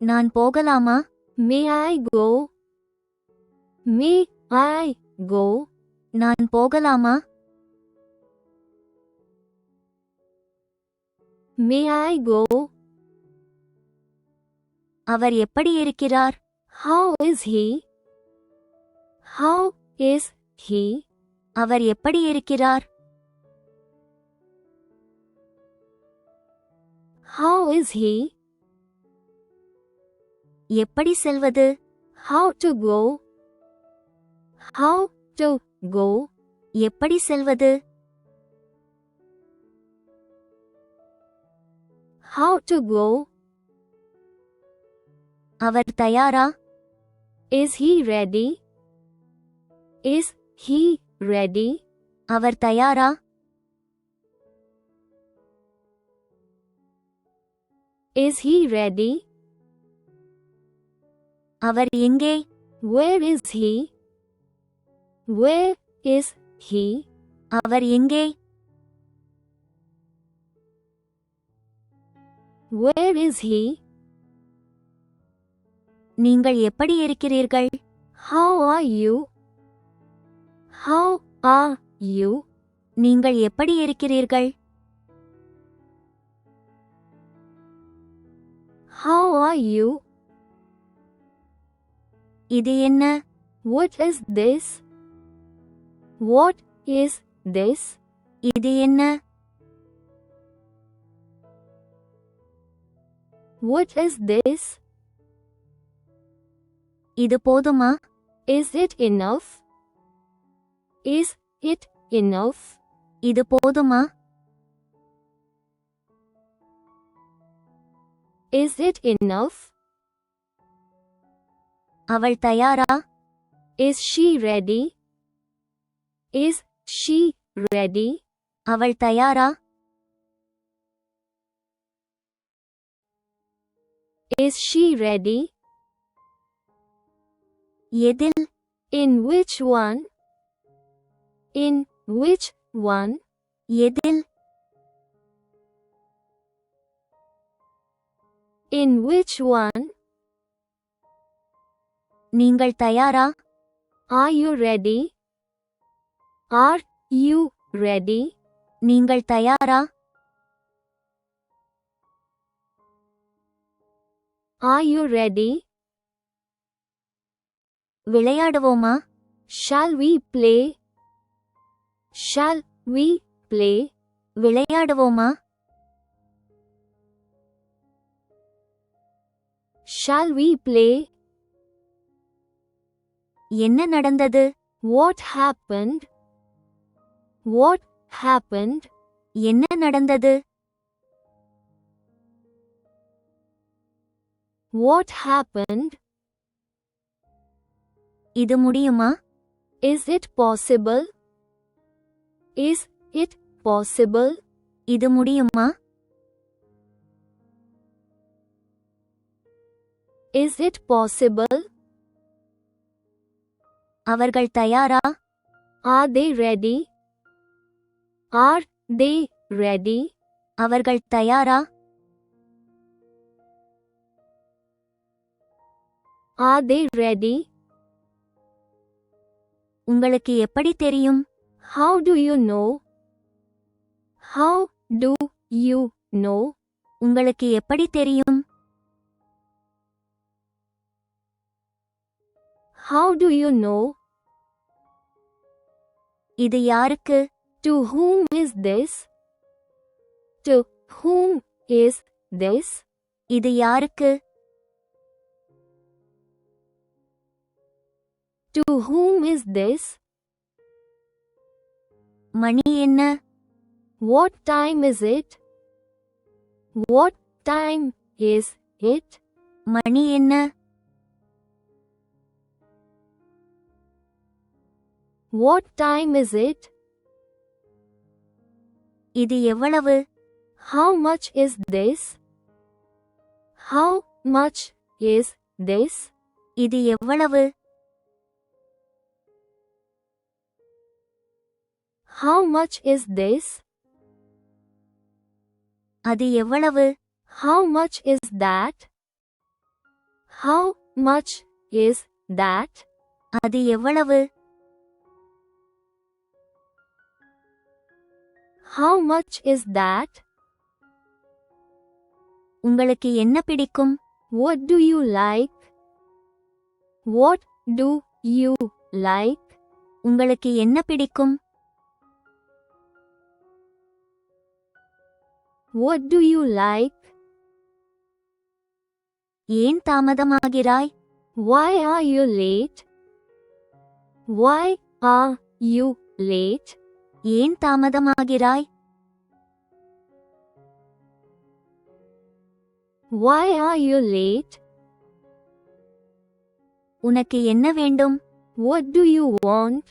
நான் போகலாமா? May I go? May I go? நான் போகலாமா? May I go? அவர் எப்படி இருக்கிறார்? How is he? How is he? அவர் எப்படி இருக்கிறார்? How is he? எப்படி செல்வது? How to go? How to go? எப்படி செல்வது? How to go? அவர் தயாரா? Is he ready? Is he ready? அவர் தயாரா? Is he ready? அவர் எங்கே? Where is he? Where is he? அவர் எங்கே? Where is he? நீங்கள் எப்படி இருக்கிறீர்கள்? How are you? How are you? நீங்கள் எப்படி இருக்கிறீர்கள்? How are you? இது என்ன? What is this? What is this? இது என்ன? What is this? இது போதுமா? Is it enough? Is it enough? இது போதுமா? Is it enough? அவள் தயாரா? Is she ready? Is she ready? அவள் தயாரா? Is she ready? எதில்? In which one? In which one? எதில்? In which one? நீங்கள் தயாரா? Are you ready? Are you ready? நீங்கள் தயாரா? Are you ready? விளையாடுவோமா? Shall we play? Shall we play? விளையாடுவோமா? Shall we play? என்ன நடந்தது? What happened? What happened? என்ன நடந்தது? What happened? இது முடியுமா? Is it possible? Is it possible? இது முடியுமா? Is it possible? அவர்கள் தயாரா? Are they ready? Are they ready? அவர்கள் தயாரா? Are they ready? உங்களுக்கு எப்படி தெரியும்? How do you know? How do you know? உங்களுக்கு எப்படி தெரியும்? How do you know? இது யாருக்கு? To whom is this? To whom is this? இது யாருக்கு? To whom is this? மணி என்ன? What time is it? What time is it? மணி என்ன? What time is it? இது எவ்வளவு? How much is this? How much is this? இது எவ்வளவு? How much is this? அது எவ்வளவு? How much is that? How much is that? அது எவ்வளவு? How much is that? உங்களுக்கு என்ன பிடிக்கும்? What do you like? What do you like? உங்களுக்கு என்ன பிடிக்கும்? What do you like? ஏன் தாமதமாகிறாய்? Why are you late? Why are you late? ஏன் தாமதமாகிறாய்? Why are you late? உனக்கு என்ன வேண்டும்? What do you want?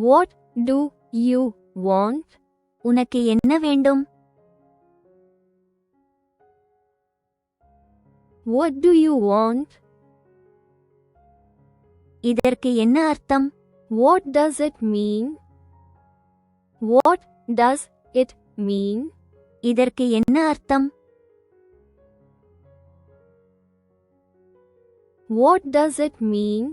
What do you want? உனக்கு என்ன வேண்டும்? What do you want? இதற்கு என்ன அர்த்தம்? What does it mean? What does it mean? இதற்கு என்ன அர்த்தம்? What does it mean?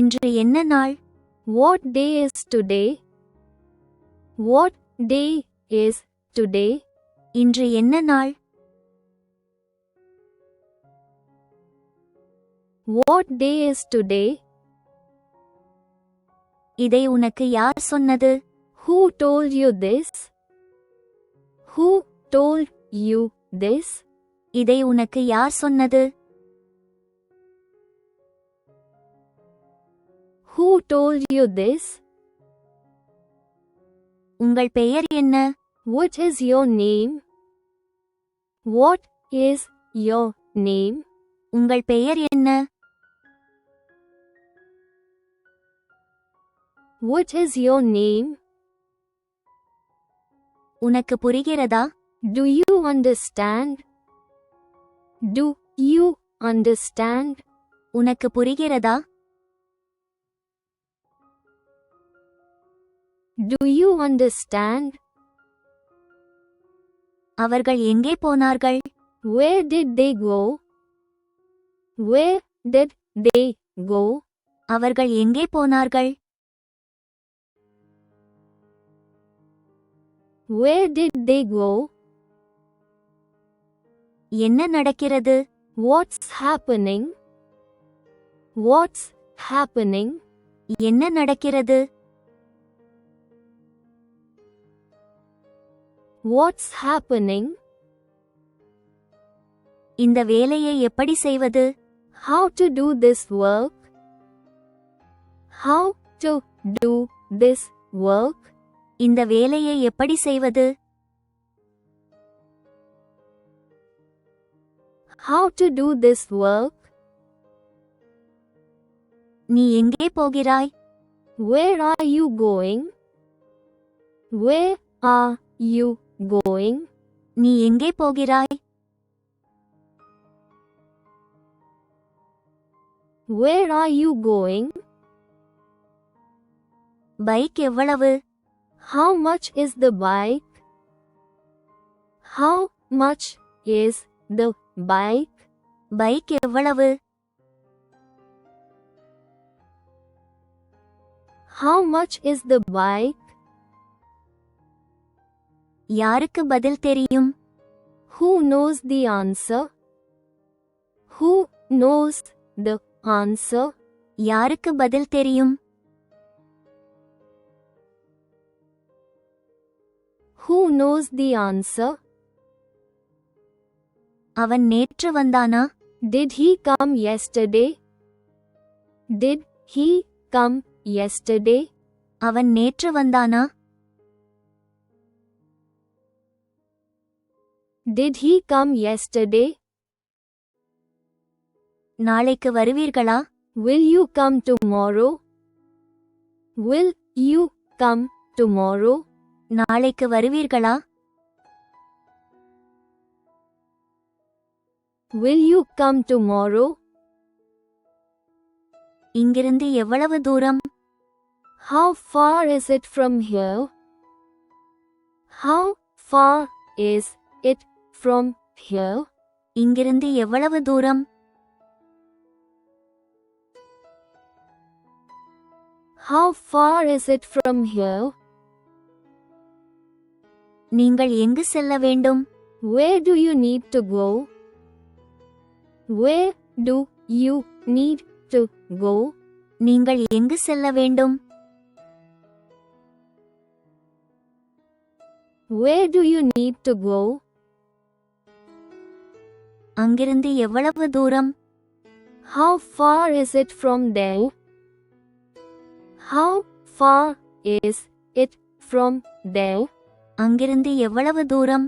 இன்று என்ன நாள்? What day is today? What day is today? இன்று என்ன நாள்? What day is today? இதை உனக்கு யார் சொன்னது? Who told you this? Who told you this? இதை உனக்கு யார் சொன்னது? Who told you this? உங்கள் பெயர் என்ன? What is your name? What is your name? உங்கள் பெயர் என்ன? What is your name? உனக்கு புரிகிறதா? Do you understand? Do you understand? உனக்கு புரிகிறதா? Do you understand? அவர்கள் எங்கே போனார்கள்? Where did they go? Where did they go? அவர்கள் எங்கே போனார்கள்? Where did they go? என்ன நடக்கிறது? What's happening? What's happening? என்ன நடக்கிறது? What's happening? இந்த வேலையை எப்படி செய்வது? How to do this work? How to do this work? இந்த வேலையை எப்படி செய்வது? How to do this work? நீ எங்கே போகிறாய்? Where are you going? Where are you going? நீ எங்கே போகிறாய்? Where are you going? Bike எவ்வளவு? How much is the bike? How much is the bike? Bike எவ்வளவு? How much is the bike? யாருக்கு பதில் தெரியும்? Who knows the answer? Who knows the answer? யாருக்கு பதில் தெரியும்? Who knows the answer? அவன் நேற்று வந்தானா? Did he come yesterday? Did he come yesterday? அவன் நேற்று வந்தானா? Did he come yesterday? நாளைக்கு வருவீர்களா? Will you come tomorrow? Will you come tomorrow? நாளைக்கு வருவீர்களா? Will you come tomorrow? இங்கிருந்து எவ்வளவு தூரம்? How far is it from here? How far is it from here? இங்கிருந்து எவ்வளவு தூரம்? How far is it from here? நீங்கள் எங்கு செல்ல வேண்டும்? Where do you need to go? Where do you need to go? நீங்கள் எங்கு செல்ல வேண்டும்? Where do you need to go? அங்கிருந்து எவ்வளவு தூரம்? How far is it from there? How far is it from there? அங்கிருந்து எவ்வளவு தூரம்?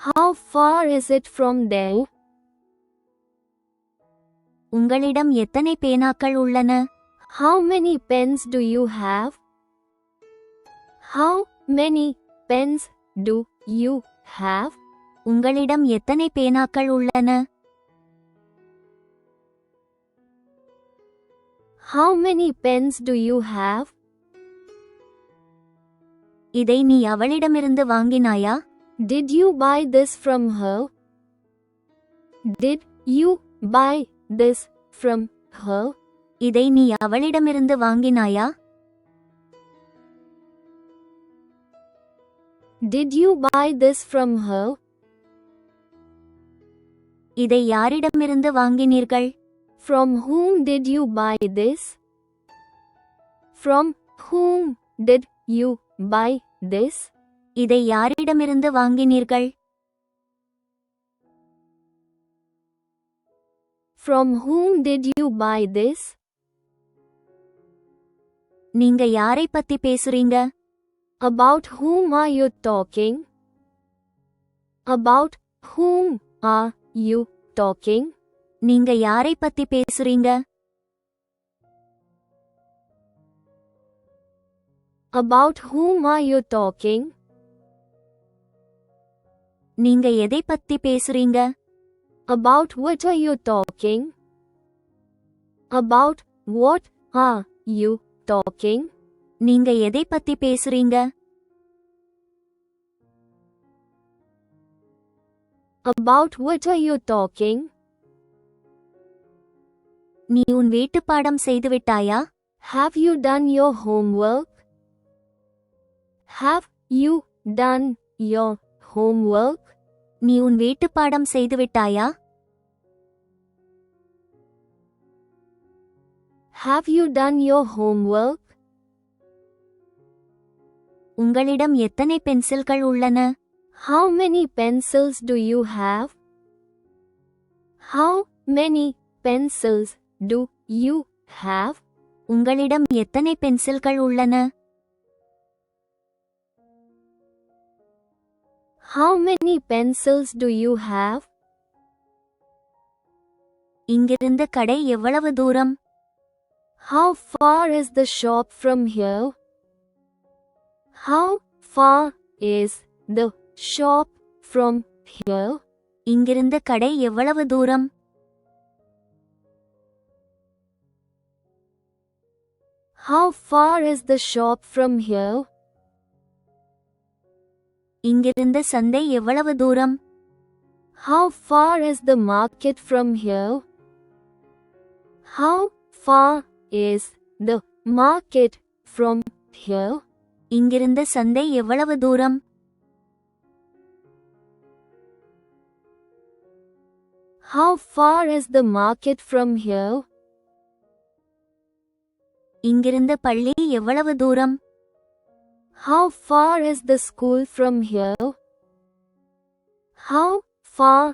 How far is it from there? உங்களிடம் எத்தனை பேனாக்கள் உள்ளன? How many pens do you have? How many pens do you have? உங்களிடம் எத்தனை பேனாக்கள் உள்ளன? How many pens do you have? இதை நீ அவளிடமிருந்து வாங்கினாயா? Did you buy this from her? Did you buy this from her? இதை நீ அவளிடமிருந்து வாங்கினாயா? Did you buy this from her? இதை யாரிடமிருந்து வாங்கினீர்கள்? From whom did you buy this? From whom did you buy this? இதை யாரிடமிருந்து வாங்கினீர்கள்? From whom did you buy this? நீங்க யாரை பத்தி பேசுறீங்க? About whom are you talking? About whom are you talking? நீங்க யாரை பத்தி பேசுறீங்க? About whom are you talking? நீங்க எதை பத்தி பேசுறீங்க? About what are you talking? About what are you talking? நீங்க எதை பத்தி பேசுறீங்க? About what are you talking? நீ உன் வீட்டுப்பாடம் செய்துவிட்டாயா? Have you done your homework? Have you done your homework? நீ உன் வீட்டுப்பாடம் செய்துவிட்டாயா? Have you done your homework? உங்களிடம் எத்தனை பென்சில்கள் உள்ளன? How many pencils do you have? How many pencils do you have? உங்களிடம் எத்தனை பென்சில்கள் உள்ளன? How many pencils do you have? இங்கிருந்து கடை எவ்வளவு தூரம்? How far is the shop from here? How far is the shop from here? இங்கிருந்து கடை எவ்வளவு தூரம்? How far is the shop from here? இங்கிருந்து சந்தை எவ்வளவு தூரம்? How far is the market from here? How far is the market from here? இங்கிருந்து சந்தை எவ்வளவு தூரம்? How far is the market from here? இங்கிருந்து பள்ளி எவ்வளவு தூரம்? How far is the school from here? How far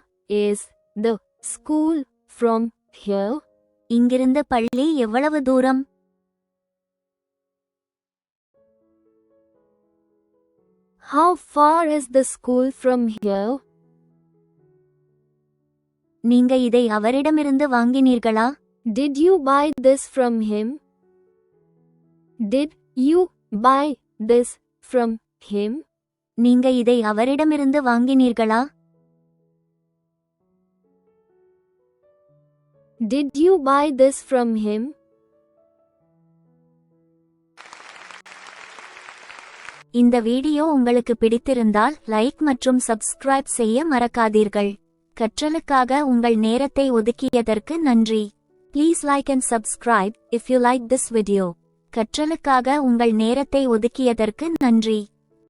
is the school from here? இங்கிருந்து பள்ளி எவ்வளவு தூரம்? How far is the school from here? நீங்க இதை அவரிடமிருந்து வாங்கினீர்களா? Did you buy this from him? Did you buy this from him? நீங்க இதை அவரிடமிருந்து வாங்கினீர்களா? Did you buy this from him? இந்த வீடியோ உங்களுக்கு பிடித்திருந்தால் லைக் மற்றும் சப்ஸ்கிரைப் செய்ய மறக்காதீர்கள். கற்றலுக்காக உங்கள் நேரத்தை ஒதுக்கியதற்கு நன்றி. Please like and subscribe if you like this video. கற்றலுக்காக உங்கள் நேரத்தை ஒதுக்கியதற்கு நன்றி.